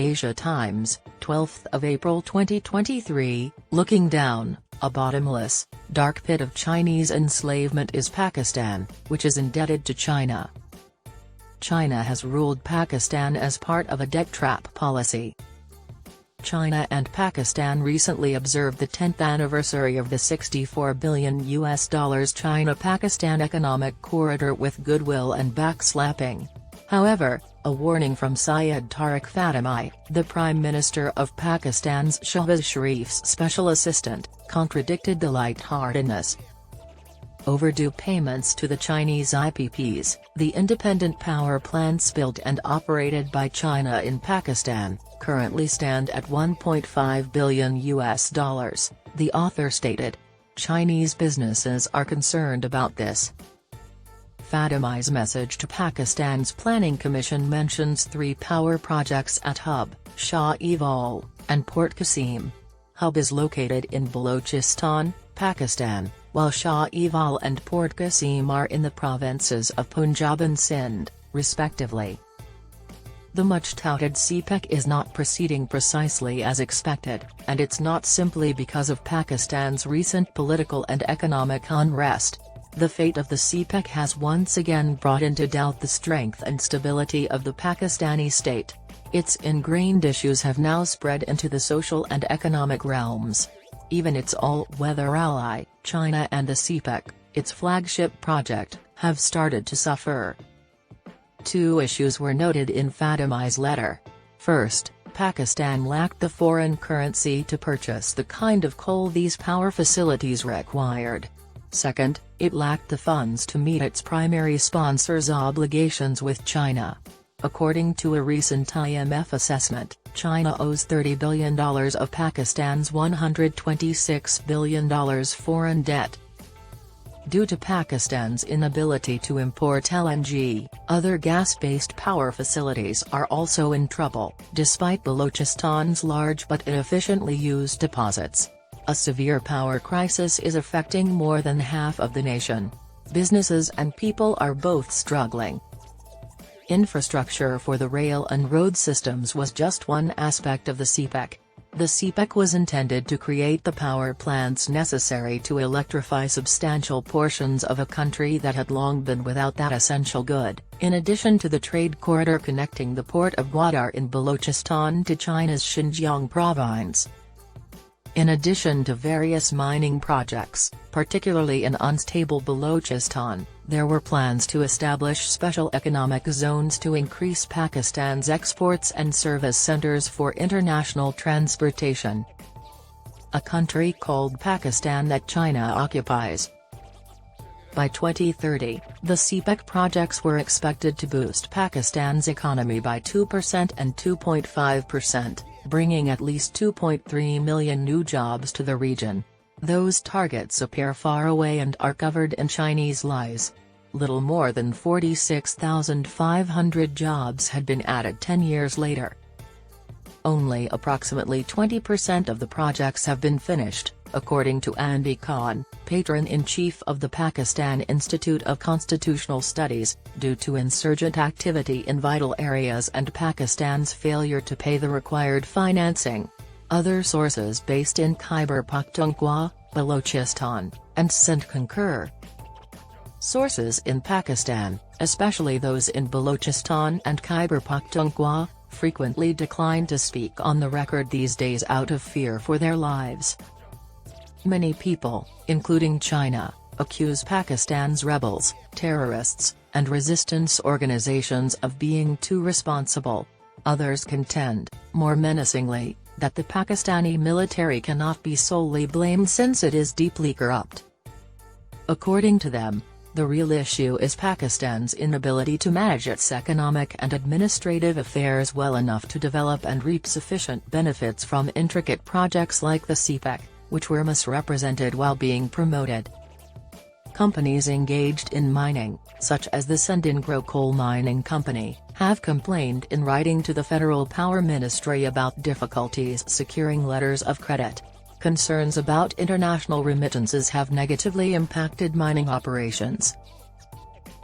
Asia Times, 12th of April 2023, looking down, a bottomless, dark pit of Chinese enslavement is Pakistan, which is indebted to China. China has ruled Pakistan as part of a debt trap policy. China and Pakistan recently observed the 10th anniversary of the $64 billion China-Pakistan economic corridor with goodwill and backslapping. However, a warning from Syed Tariq Fatemi, the Prime Minister of Pakistan's Shehbaz Sharif's special assistant, contradicted the lightheartedness. Overdue payments to the Chinese IPPs, the independent power plants built and operated by China in Pakistan, currently stand at $1.5 billion, the author stated. Chinese businesses are concerned about this. Fatemi's message to Pakistan's Planning Commission mentions 3 power projects at Hub, Sahiwal, and Port Qasim. Hub is located in Balochistan, Pakistan, while Sahiwal and Port Qasim are in the provinces of Punjab and Sindh, respectively. The much-touted CPEC is not proceeding precisely as expected, and it's not simply because of Pakistan's recent political and economic unrest. The fate of the CPEC has once again brought into doubt the strength and stability of the Pakistani state. Its ingrained issues have now spread into the social and economic realms. Even its all-weather ally, China, and the CPEC, its flagship project, have started to suffer. 2 issues were noted in Fatemi's letter. First, Pakistan lacked the foreign currency to purchase the kind of coal these power facilities required. Second, it lacked the funds to meet its primary sponsor's obligations with China. According to a recent IMF assessment, China owes $30 billion of Pakistan's $126 billion foreign debt. Due to Pakistan's inability to import LNG, other gas-based power facilities are also in trouble, despite Balochistan's large but inefficiently used deposits. A severe power crisis is affecting more than half of the nation. Businesses and people are both struggling. Infrastructure for the rail and road systems was just one aspect of the CPEC. The CPEC was intended to create the power plants necessary to electrify substantial portions of a country that had long been without that essential good, in addition to the trade corridor connecting the port of Gwadar in Balochistan to China's Xinjiang province. In addition to various mining projects, particularly in unstable Balochistan, there were plans to establish special economic zones to increase Pakistan's exports and serve as centers for international transportation. A country called Pakistan that China occupies. By 2030, the CPEC projects were expected to boost Pakistan's economy by 2% and 2.5%. bringing at least 2.3 million new jobs to the region. Those targets appear far away and are covered in Chinese lies. Little more than 46,500 jobs had been added 10 years later. Only approximately 20% of the projects have been finished, according to Andy Khan, patron-in-chief of the Pakistan Institute of Constitutional Studies, due to insurgent activity in vital areas and Pakistan's failure to pay the required financing. Other sources based in Khyber Pakhtunkhwa, Balochistan, and Sindh concur. Sources in Pakistan, especially those in Balochistan and Khyber Pakhtunkhwa, frequently decline to speak on the record these days out of fear for their lives. Many people, including China, accuse Pakistan's rebels, terrorists, and resistance organizations of being too responsible. Others contend, more menacingly, that the Pakistani military cannot be solely blamed since it is deeply corrupt. According to them, the real issue is Pakistan's inability to manage its economic and administrative affairs well enough to develop and reap sufficient benefits from intricate projects like the CPEC, which were misrepresented while being promoted. Companies engaged in mining, such as the Sendingro Coal Mining Company, have complained in writing to the Federal Power Ministry about difficulties securing letters of credit. Concerns about international remittances have negatively impacted mining operations.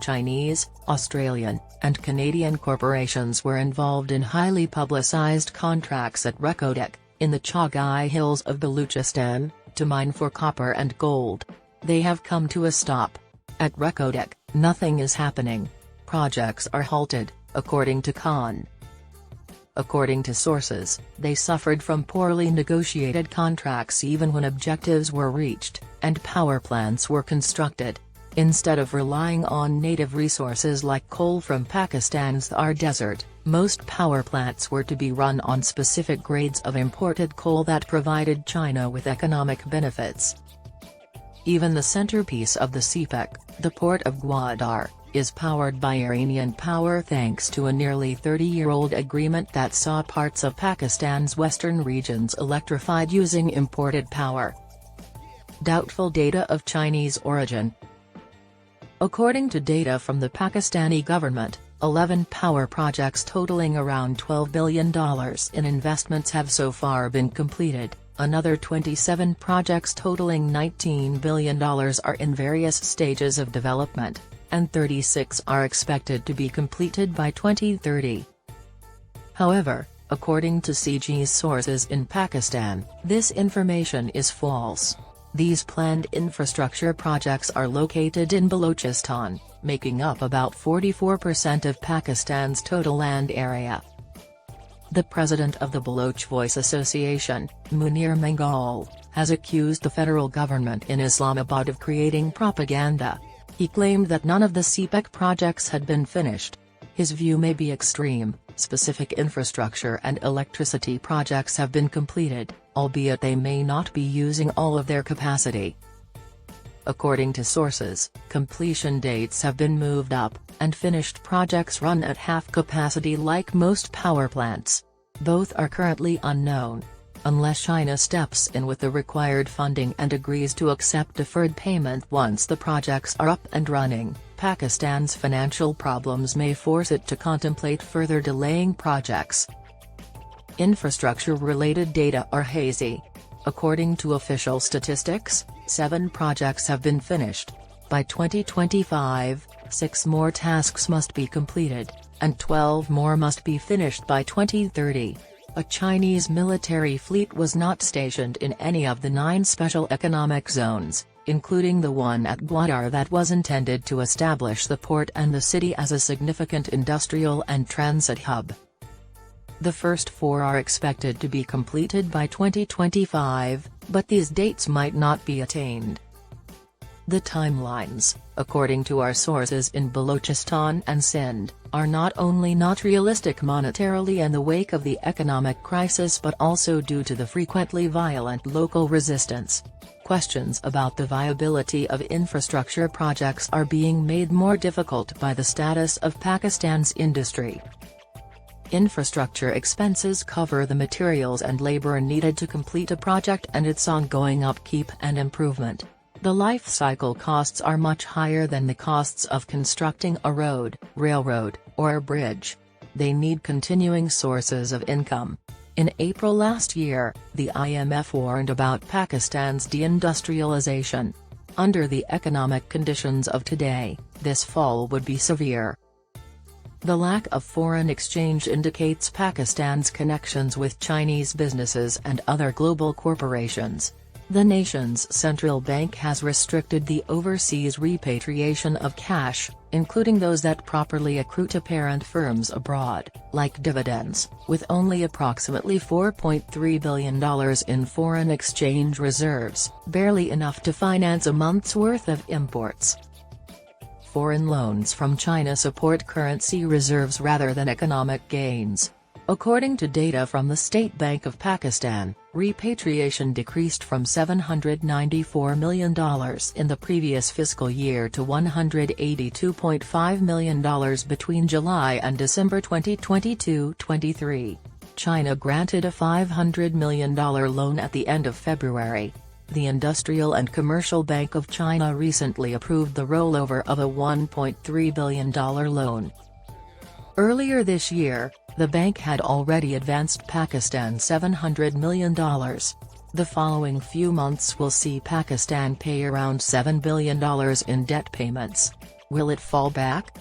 Chinese, Australian, and Canadian corporations were involved in highly publicized contracts at Reko in the Chagai Hills of Balochistan, to mine for copper and gold. They have come to a stop. At Reko, nothing is happening. Projects are halted, according to Khan. According to sources, they suffered from poorly negotiated contracts even when objectives were reached, and power plants were constructed. Instead of relying on native resources like coal from Pakistan's Thar Desert, most power plants were to be run on specific grades of imported coal that provided China with economic benefits. Even the centerpiece of the CPEC, the port of Gwadar, is powered by Iranian power thanks to a nearly 30-year-old agreement that saw parts of Pakistan's western regions electrified using imported power. Doubtful data of Chinese origin. According to data from the Pakistani government, 11 power projects totaling around $12 billion in investments have so far been completed. Another 27 projects totaling $19 billion are in various stages of development, and 36 are expected to be completed by 2030. However, according to CG's sources in Pakistan, this information is false. These planned infrastructure projects are located in Balochistan, making up about 44% of Pakistan's total land area. The president of the Baloch Voice Association, Munir Mangal, has accused the federal government in Islamabad of creating propaganda. He claimed that none of the CPEC projects had been finished. His view may be extreme. Specific infrastructure and electricity projects have been completed, albeit they may not be using all of their capacity. According to sources, completion dates have been moved up, and finished projects run at half capacity like most power plants. Both are currently unknown. Unless China steps in with the required funding and agrees to accept deferred payment once the projects are up and running, Pakistan's financial problems may force it to contemplate further delaying projects. Infrastructure-related data are hazy. According to official statistics, 7 projects have been finished. By 2025, 6 more tasks must be completed, and 12 more must be finished by 2030. A Chinese military fleet was not stationed in any of the 9 special economic zones, including the one at Gwadar that was intended to establish the port and the city as a significant industrial and transit hub. The first 4 are expected to be completed by 2025, but these dates might not be attained. The timelines, according to our sources in Balochistan and Sindh, are not only not realistic monetarily in the wake of the economic crisis but also due to the frequently violent local resistance. Questions about the viability of infrastructure projects are being made more difficult by the status of Pakistan's industry. Infrastructure expenses cover the materials and labor needed to complete a project and its ongoing upkeep and improvement. The life cycle costs are much higher than the costs of constructing a road, railroad, or a bridge. They need continuing sources of income. In April last year, the IMF warned about Pakistan's deindustrialization. Under the economic conditions of today, this fall would be severe. The lack of foreign exchange indicates Pakistan's connections with Chinese businesses and other global corporations. The nation's central bank has restricted the overseas repatriation of cash, including those that properly accrue to parent firms abroad, like dividends, with only approximately $4.3 billion in foreign exchange reserves, barely enough to finance a month's worth of imports. Foreign loans from China support currency reserves rather than economic gains. According to data from the State Bank of Pakistan, repatriation decreased from $794 million in the previous fiscal year to $182.5 million between July and December 2022-23. China granted a $500 million loan at the end of February. The Industrial and Commercial Bank of China recently approved the rollover of a $1.3 billion loan. Earlier this year, the bank had already advanced Pakistan $700 million. The following few months will see Pakistan pay around $7 billion in debt payments. Will it fall back?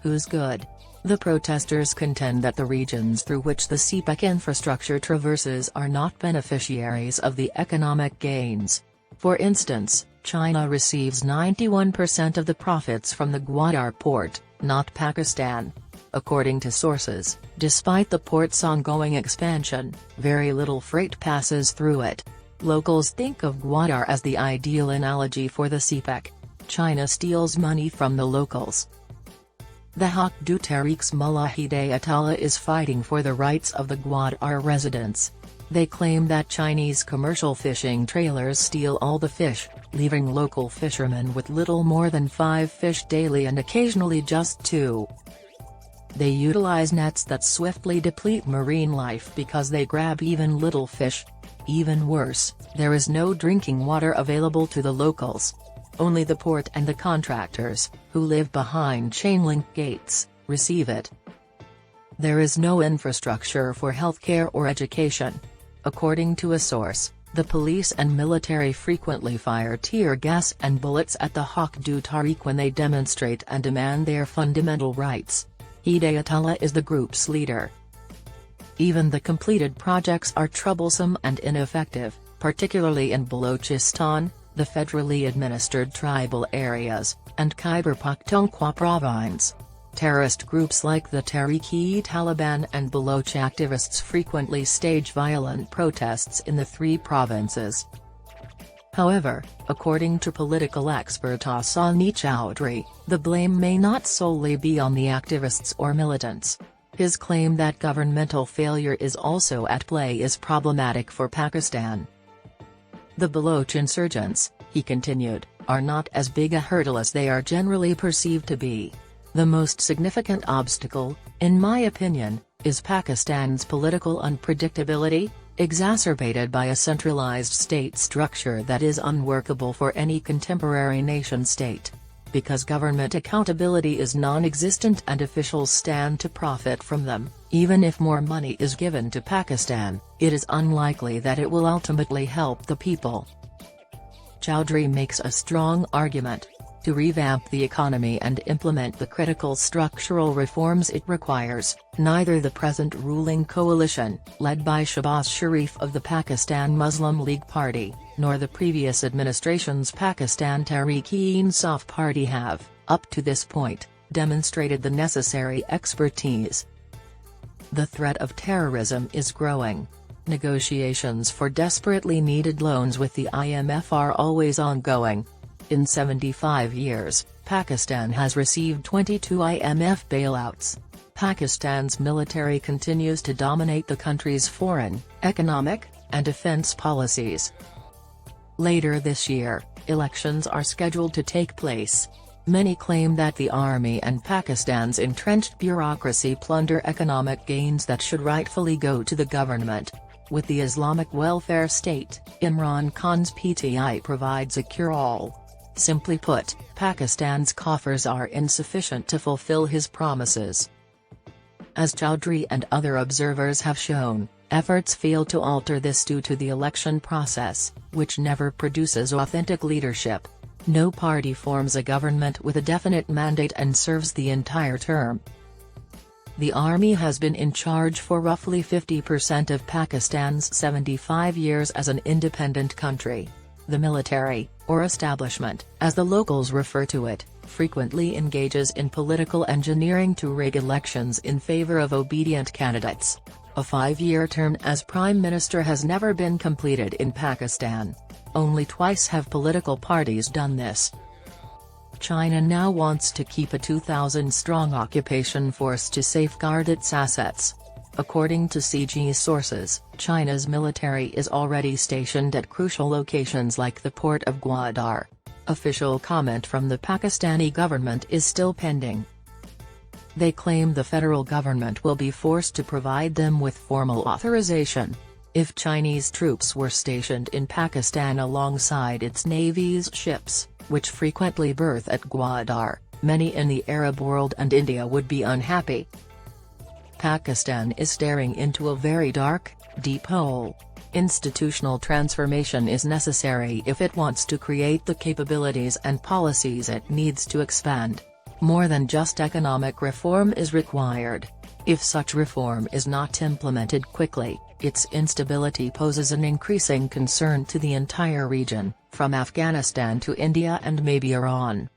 Who's good? The protesters contend that the regions through which the CPEC infrastructure traverses are not beneficiaries of the economic gains. For instance, China receives 91% of the profits from the Gwadar port, not Pakistan. According to sources, despite the port's ongoing expansion, very little freight passes through it. Locals think of Gwadar as the ideal analogy for the CPEC. China steals money from the locals. The Overdue Tariq's Mullah Hidayatullah is fighting for the rights of the Gwadar residents. They claim that Chinese commercial fishing trailers steal all the fish, leaving local fishermen with little more than 5 fish daily and occasionally just 2. They utilize nets that swiftly deplete marine life because they grab even little fish. Even worse, there is no drinking water available to the locals. Only the port and the contractors, who live behind chain-link gates, receive it. There is no infrastructure for healthcare or education. According to a source, the police and military frequently fire tear gas and bullets at the Overdue Tariq when they demonstrate and demand their fundamental rights. Hidayatullah is the group's leader. Even the completed projects are troublesome and ineffective, particularly in Balochistan, the federally administered tribal areas, and Khyber Pakhtunkhwa province. Terrorist groups like the Tehreek-e-Taliban and Baloch activists frequently stage violent protests in the 3 provinces. However, according to political expert Asani Chowdhury, the blame may not solely be on the activists or militants. His claim that governmental failure is also at play is problematic for Pakistan. The Baloch insurgents, he continued, are not as big a hurdle as they are generally perceived to be. The most significant obstacle, in my opinion, is Pakistan's political unpredictability, exacerbated by a centralized state structure that is unworkable for any contemporary nation-state. Because government accountability is non-existent and officials stand to profit from them, even if more money is given to Pakistan, it is unlikely that it will ultimately help the people. Chowdhury makes a strong argument. To revamp the economy and implement the critical structural reforms it requires, neither the present ruling coalition, led by Shehbaz Sharif of the Pakistan Muslim League Party, nor the previous administration's Pakistan Tehreek-e-Insaf Party have, up to this point, demonstrated the necessary expertise. The threat of terrorism is growing. Negotiations for desperately needed loans with the IMF are always ongoing. In 75 years, Pakistan has received 22 IMF bailouts. Pakistan's military continues to dominate the country's foreign, economic, and defense policies. Later this year, elections are scheduled to take place. Many claim that the army and Pakistan's entrenched bureaucracy plunder economic gains that should rightfully go to the government. With the Islamic welfare state, Imran Khan's PTI provides a cure-all. Simply put, Pakistan's coffers are insufficient to fulfill his promises. As Chowdhury and other observers have shown, efforts fail to alter this due to the election process, which never produces authentic leadership. No party forms a government with a definite mandate and serves the entire term. The army has been in charge for roughly 50% of Pakistan's 75 years as an independent country. The military, or establishment, as the locals refer to it, frequently engages in political engineering to rig elections in favor of obedient candidates. A 5-year term as Prime Minister has never been completed in Pakistan. Only twice have political parties done this. China now wants to keep a 2,000-strong occupation force to safeguard its assets. According to CG sources, China's military is already stationed at crucial locations like the port of Gwadar. Official comment from the Pakistani government is still pending. They claim the federal government will be forced to provide them with formal authorization. If Chinese troops were stationed in Pakistan alongside its navy's ships, which frequently berth at Gwadar, many in the Arab world and India would be unhappy. Pakistan is staring into a very dark, deep hole. Institutional transformation is necessary if it wants to create the capabilities and policies it needs to expand. More than just economic reform is required. If such reform is not implemented quickly, its instability poses an increasing concern to the entire region, from Afghanistan to India and maybe Iran.